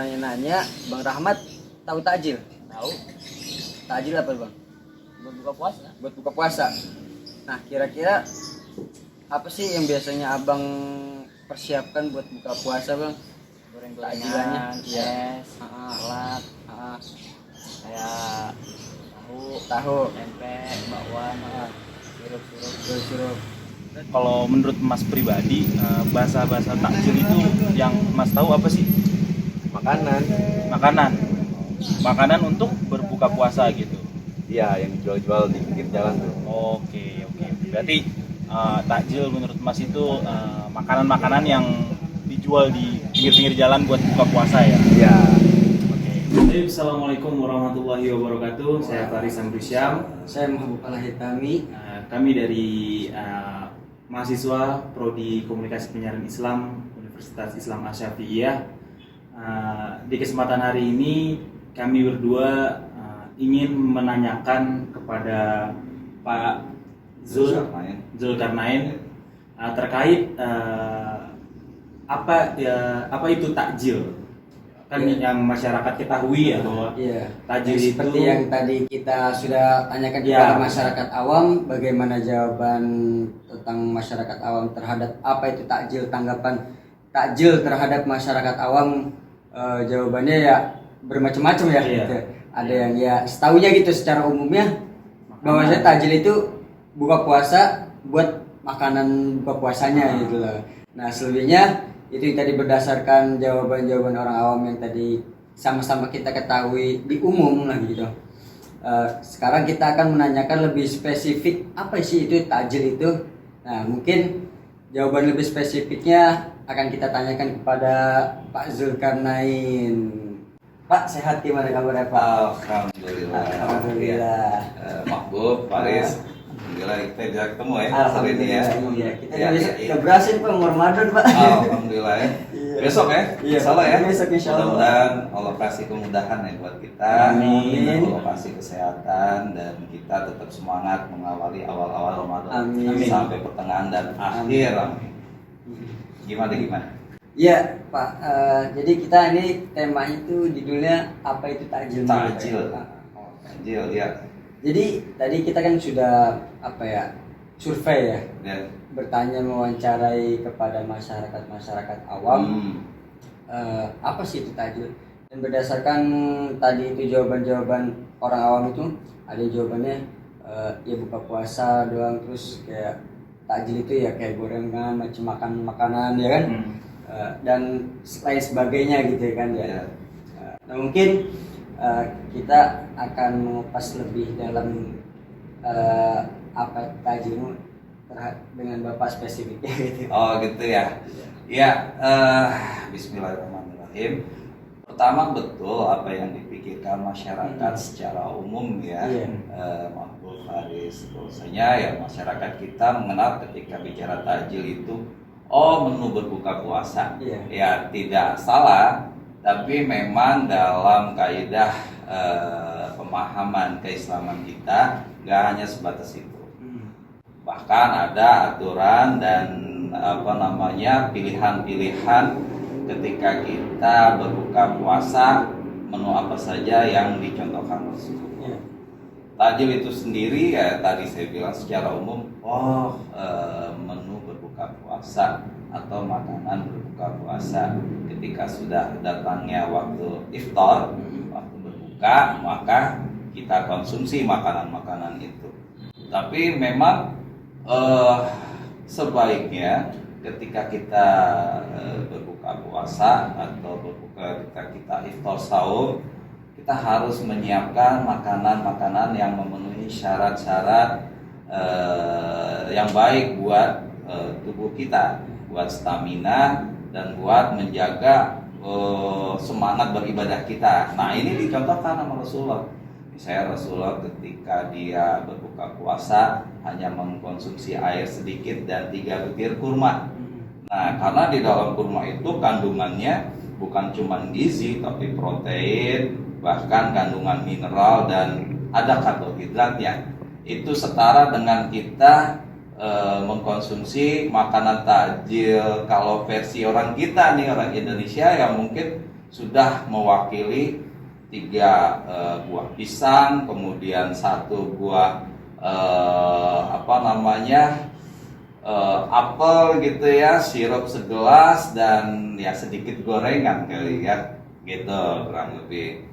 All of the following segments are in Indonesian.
nanya-nanya, Bang Rahmat tahu takjil? Tahu, Takjil apa Bang? buat buka puasa. Buat buka puasa. Nah, kira-kira apa sih yang biasanya Abang persiapkan buat buka puasa Bang? Takjilannya? Goreng-gorengan, Iya. es, salad, Ah, kayak tahu, tempe, bakwan, sirup-sirup. sirup. Kalau menurut Mas pribadi, bahasa-bahasa takjil itu yang Mas tahu apa sih? Makanan, Makanan. Makanan untuk berbuka puasa gitu. iya, yang jual-jual di pinggir jalan tuh. Oke. Berarti takjil menurut Mas itu makanan-makanan yang dijual di pinggir-pinggir jalan buat buka puasa ya? Iya. Oke. Assalamualaikum warahmatullahi wabarakatuh. Saya Faris Amrisyam. Saya Mahbub Al-Hitami. Kami dari mahasiswa Prodi Komunikasi Penyiaran Islam Universitas Islam Asy-Syafi'iyah. Di kesempatan hari ini kami berdua ingin menanyakan kepada Pak Zulkarnain terkait apa itu takjil. Kan Iya. yang masyarakat ketahui ya bahwa Iya. takjil itu Seperti yang tadi kita sudah tanyakan Iya. kepada masyarakat awam, bagaimana jawaban tentang masyarakat awam terhadap apa itu takjil, tanggapan takjil terhadap masyarakat awam, jawabannya ya bermacam-macam ya. Iya. Gitu. Ada yang ya setahunya gitu secara umumnya bahwa takjil itu buka puasa buat makanan buka puasanya gitu loh. Nah, selebihnya itu yang tadi berdasarkan jawaban-jawaban orang awam yang tadi sama-sama kita ketahui di umum lah gitu. Sekarang kita akan menanyakan lebih spesifik apa sih itu takjil itu. Nah, mungkin jawaban lebih spesifiknya akan kita tanyakan kepada Pak Zulkarnain. Pak, sehat gimana kabarnya Pak? Alhamdulillah. Alhamdulillah. Mahbub, Faris. Alhamdulillah kita bisa ketemu ya hari ini ya. Iya, kita Ya, besok iya. udah berhasil Pak Ramadan Pak. Alhamdulillah ya. Iya. Besok ya, Iya, insyaallah ya. besok insyaallah. Mudah-mudahan Allah kasih kemudahan ya buat kita. Amin. Allah kasih kesehatan dan kita tetap semangat mengawali awal-awal Ramadan Amin. sampai pertengahan dan akhir. Amin. Gimana? Iya Pak, jadi kita ini tema itu judulnya apa itu takjil? Takjil. Pak? Takjil ya. Jadi tadi kita kan sudah survei ya, Ya. bertanya mewawancarai kepada masyarakat awam apa sih itu takjil, dan berdasarkan tadi itu jawaban orang awam itu ada jawabannya ya buka puasa doang, terus kayak takjil itu ya kayak gorengan, macam makanan ya kan. Dan lain sebagainya gitu ya kan ya. Ya. Nah, mungkin kita akan mengupas lebih dalam apa takjil dengan Bapak spesifiknya gitu. Oh gitu ya. Ya, Bismillahirrahmanirrahim. Pertama betul apa yang dipikirkan masyarakat secara umum ya, Iya. Mahbub Faris. Bahwasanya ya masyarakat kita mengenal ketika bicara takjil itu menu berbuka puasa. Iya. Ya tidak salah, tapi memang dalam kaidah pemahaman keislaman kita nggak hanya sebatas itu. Bahkan ada aturan dan pilihan-pilihan ketika kita berbuka puasa, menu apa saja yang dicontohkan Rasulullah. Iya. Takjil itu sendiri ya tadi saya bilang secara umum menu berbuka puasa atau makanan berbuka puasa ketika sudah datangnya waktu iftar, waktu berbuka, maka kita konsumsi makanan-makanan itu. Tapi memang sebaiknya ketika kita berbuka puasa atau ketika kita iftar sahur, kita harus menyiapkan makanan-makanan yang memenuhi syarat-syarat yang baik buat tubuh kita, buat stamina dan buat menjaga semangat beribadah kita. Nah, ini dicontohkan sama Rasulullah. Misalnya Rasulullah ketika dia berbuka puasa hanya mengkonsumsi air sedikit dan 3 butir kurma. Nah, karena di dalam kurma itu kandungannya bukan cuma gizi tapi protein, bahkan kandungan mineral dan ada karbohidratnya. Itu setara dengan kita mengkonsumsi makanan takjil. Kalau versi orang kita nih, orang Indonesia yang mungkin sudah mewakili 3 buah pisang, kemudian 1 buah apel gitu ya, sirup segelas, dan ya sedikit gorengan kali ya, gitu kurang lebih.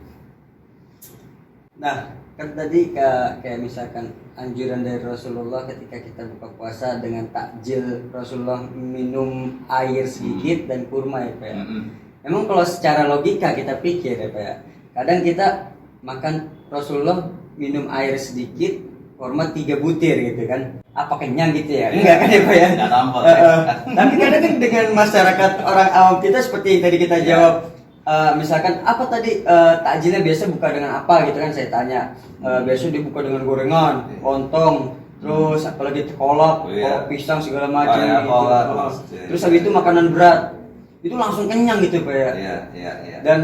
Nah, kan tadi kayak misalkan anjuran dari Rasulullah ketika kita buka puasa dengan takjil, Rasulullah minum air sedikit dan kurma ya Pak ya. Emang kalau secara logika kita pikir ya Pak ya, kadang kita makan Rasulullah minum air sedikit, kurma 3 butir gitu kan, apa kenyang gitu ya? Enggak kan ya Pak ya? Nggak nampak. Tapi kadang kan dengan masyarakat orang awam kita seperti yang tadi kita jawab, misalkan apa tadi takjilnya biasa buka dengan apa gitu kan, saya tanya. Biasa dibuka dengan gorengan, lontong, terus apalagi kolak, kolak pisang segala macam gitu. Terus habis itu makanan berat. Itu langsung kenyang gitu Pak ya. Iya. Dan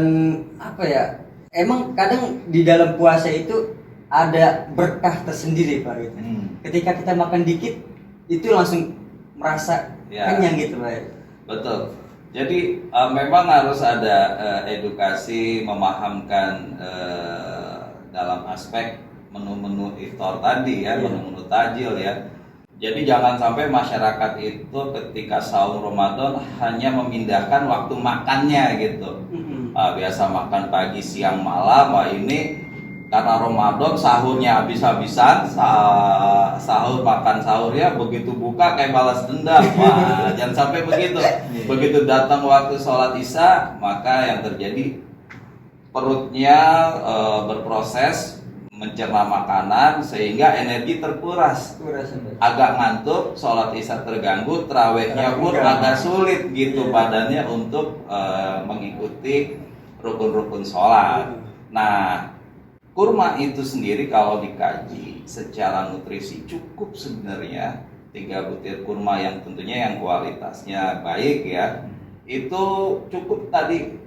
apa ya? Emang kadang di dalam puasa itu ada berkah tersendiri Pak gitu. Ketika kita makan dikit itu langsung merasa kenyang gitu Pak ya. Betul. Jadi memang harus ada edukasi memahamkan dalam aspek menu-menu iftar tadi ya, menu-menu tajil ya. Jadi jangan sampai masyarakat itu ketika sahur Ramadan hanya memindahkan waktu makannya gitu. Biasa makan pagi, siang, malam. Ini karena Ramadan sahurnya habis-habisan, sahur makan sahurnya begitu buka kayak balas dendam. Wah, jangan sampai begitu. Begitu datang waktu sholat isya, maka yang terjadi perutnya berproses mencerna makanan sehingga energi terkuras. Agak ngantuk, sholat isya terganggu, tarawihnya pun agak sulit gitu badannya untuk mengikuti rukun-rukun sholat. Nah, kurma itu sendiri kalau dikaji secara nutrisi cukup sebenarnya 3 butir kurma yang tentunya yang kualitasnya baik ya. Itu cukup tadi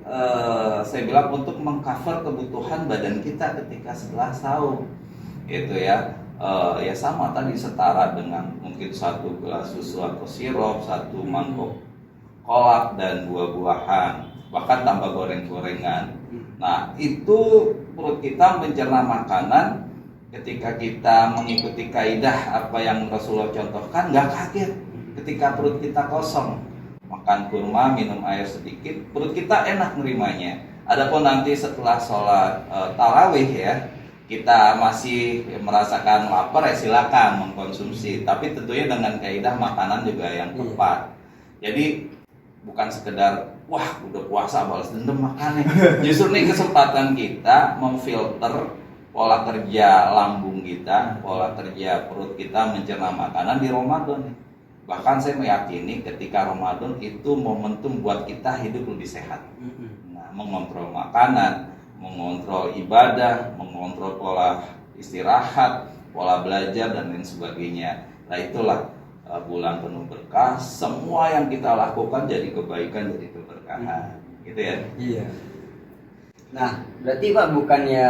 saya bilang untuk mengcover kebutuhan badan kita ketika setelah sahur. Itu ya. Ya sama tadi setara dengan mungkin 1 gelas susu atau sirup, 1 mangkok kolak dan buah-buahan, bahkan tambah goreng-gorengan. Nah, itu perut kita mencerna makanan. Ketika kita mengikuti kaidah apa yang Rasulullah contohkan, nggak kaget ketika perut kita kosong. Makan kurma, minum air sedikit, perut kita enak nerimanya. Adapun nanti setelah sholat tarawih ya, kita masih merasakan lapar ya silakan mengkonsumsi, tapi tentunya dengan kaidah makanan juga yang tepat. Jadi bukan sekedar wah udah puasa balas dendam makannya. Justru ini kesempatan kita memfilter pola kerja lambung kita, pola kerja perut kita mencerna makanan di Ramadan. Bahkan saya meyakini ketika Ramadan itu momentum buat kita hidup lebih sehat. Nah, mengontrol makanan, mengontrol ibadah, mengontrol pola istirahat, pola belajar dan lain sebagainya. Nah, itulah bulan penuh berkah. Semua yang kita lakukan jadi kebaikan, jadi keberkahan. Gitu ya. Iya. Nah, berarti Pak bukannya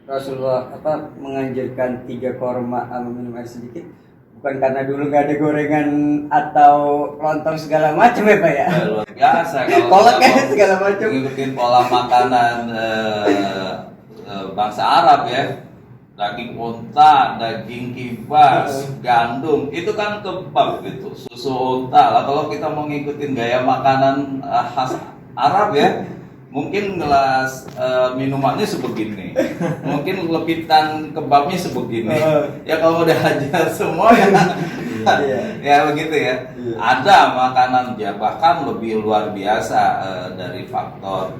Rasulullah menganjurkan 3 korma minum air sedikit, bukan karena dulu nggak ada gorengan atau lontong segala macam ya Pak ya? Luar biasa kalau kolak kan segala macam. Ngikutin pola makanan bangsa Arab ya, daging unta, daging kibas, gandum, itu kan kebab gitu, susu unta lah. Kalau kita mau ngikutin gaya makanan khas Arab ya, mungkin gelas minumannya sebegini, mungkin lepitan kebabnya sebegini. Ya kalau udah hajar semua ya, ya begitu ya. Ada makanan ya bahkan lebih luar biasa dari faktor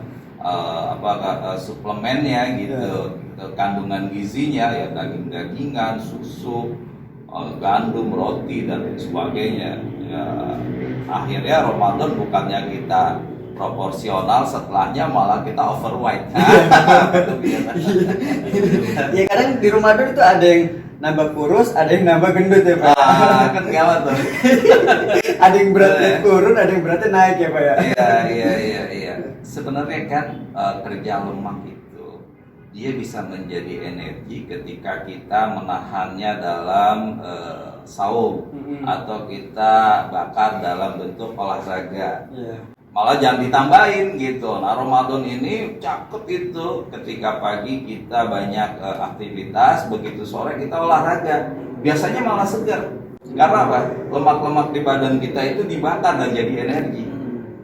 suplemennya gitu, kandungan gizinya ya, daging-dagingan, susu, gandum, roti dan lain sebagainya. Ya, akhirnya Ramadan bukannya kita proporsional, setelahnya malah kita overweight. Ya kadang di Ramadan itu ada yang nambah kurus, ada yang nambah gendut ya Pak. Kan gawat tuh. Ada yang beratnya turun, ada yang beratnya naik ya Pak ya. Iya. Sebenarnya kan kerja lemak itu dia bisa menjadi energi ketika kita menahannya dalam saum atau kita bakar dalam bentuk olahraga. malah jangan ditambahin gitu. Nah, Ramadan ini cakep itu ketika pagi kita banyak aktivitas, begitu sore kita olahraga. Biasanya malah segar. Karena apa? Lemak-lemak di badan kita itu dibakar dan jadi energi.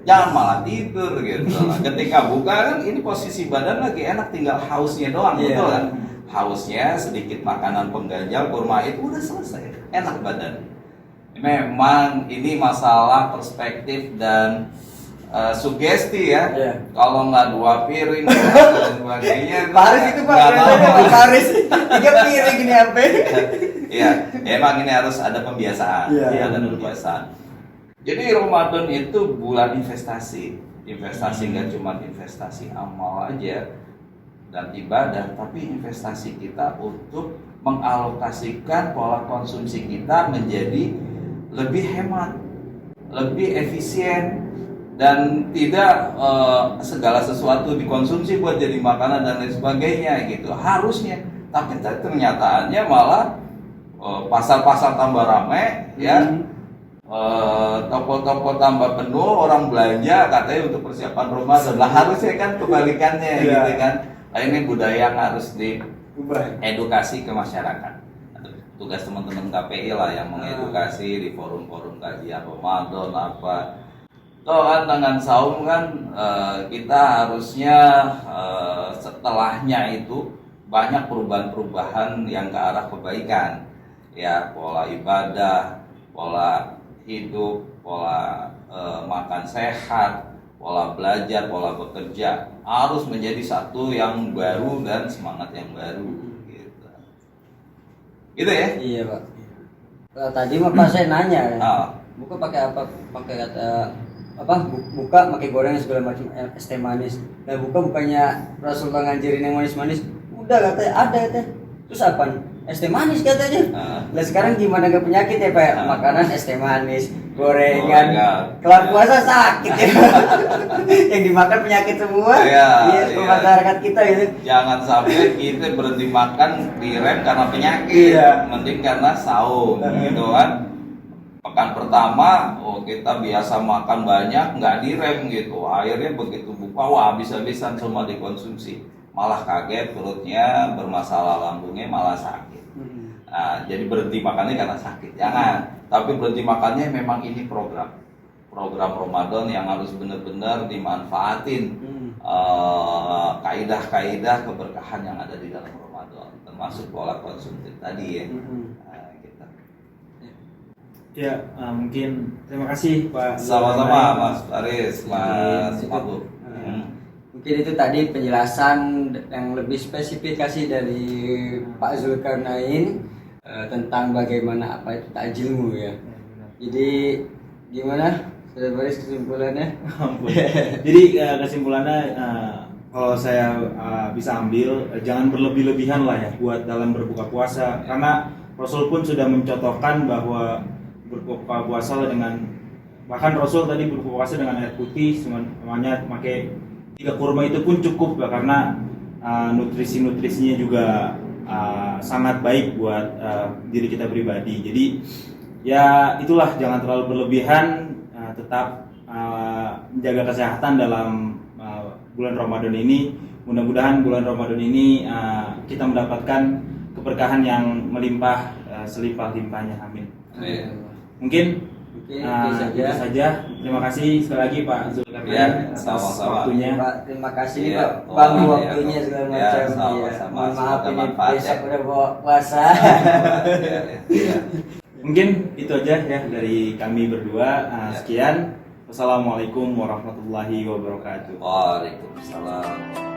Jangan malah tidur gitu. Ketika buka kan ini posisi badan lagi enak, tinggal hausnya doang, betul kan? Hausnya sedikit makanan pengganjal, kurma itu udah selesai, enak badan. Memang ini masalah perspektif dan sugesti ya. Kalau nggak 2 piring dan sebagainya. Paris itu Pak, Paris 3 piring ini apa? Iya, emang ini harus ada pembiasaan. Iya, ada pembiasaan. Jadi Ramadan itu bulan investasi. Investasi nggak cuma investasi amal aja dan ibadah, tapi investasi kita untuk mengalokasikan pola konsumsi kita menjadi lebih hemat, lebih efisien, dan tidak segala sesuatu dikonsumsi buat jadi makanan dan lain sebagainya gitu. Harusnya, tapi ternyataannya malah pasar-pasar tambah ramai, ya, toko-toko tambah penuh, orang belanja katanya untuk persiapan Ramadan. Lah harusnya kan kebalikannya, gitu kan. Nah, ini budaya yang harus diedukasi ke masyarakat. Tugas teman-teman KPI lah yang mengedukasi di forum-forum kajian Ramadan apa. Toh kan dengan saum kan kita harusnya setelahnya itu banyak perubahan-perubahan yang ke arah kebaikan, ya, pola ibadah, pola hidup, pola makan sehat, pola belajar, pola bekerja harus menjadi satu yang baru dan semangat yang baru, gitu. Gitu ya? Iya Pak. Tadi mah Pak saya nanya ya. Buka pakai apa? Pakai kata apa? Buka pakai goreng segala macam, es teh manis. Nah bukannya Rasulullah ngajarin yang manis-manis? Udah katanya ada katanya. Terus apa? Es teh manis katanya. Nah sekarang gimana gak penyakit ya Pak? Makanan es teh manis, gorengan. Kelar puasa sakit ya. Yang dimakan penyakit semua. Iya, masyarakat kita itu. Jangan sampai kita berhenti makan direm karena penyakit. Mending karena saum, gitu kan. Pekan pertama, kita biasa makan banyak, nggak direm gitu. Akhirnya begitu buka, wah habis-habisan semua dikonsumsi. Malah kaget perutnya, bermasalah lambungnya, malah sakit. Nah, jadi berhenti makannya karena sakit. Jangan. Tapi berhenti makannya memang ini program Ramadan yang harus benar-benar dimanfaatin. Kaidah-kaidah keberkahan yang ada di dalam Ramadan, termasuk pola konsumsi tadi ya. Gitu. Ya, mungkin terima kasih Pak. Sama-sama Mas Faris, Mas Mabuk. Mungkin itu tadi penjelasan yang lebih spesifikasi dari Pak Zulkarnain tentang bagaimana apa itu takjilmu ya. Jadi gimana? Sudah Faris kesimpulannya? Jadi kesimpulannya kalau saya bisa ambil, jangan berlebih-lebihan lah ya buat dalam berbuka puasa, karena Rasul pun sudah mencontohkan bahwa berbuka puasa dengan, bahkan Rasul tadi berbuka puasa dengan air putih semuanya pakai 3 kurma itu pun cukup ya, karena nutrisi-nutrisinya juga sangat baik buat diri kita pribadi. Jadi ya itulah, jangan terlalu berlebihan, tetap menjaga kesehatan dalam bulan Ramadan ini. Mudah-mudahan bulan Ramadan ini kita mendapatkan keberkahan yang melimpah selimpah-limpahnya. Amin. Mungkin itu saja. Terima kasih sekali lagi Pak Zulkarnain atas waktunya. Pak, terima kasih Pak bagi waktunya segala macam. Mohon maaf ini besok udah puasa. Mungkin itu aja ya dari kami berdua. Sekian. Wassalamualaikum warahmatullahi wabarakatuh. Waalaikumsalam.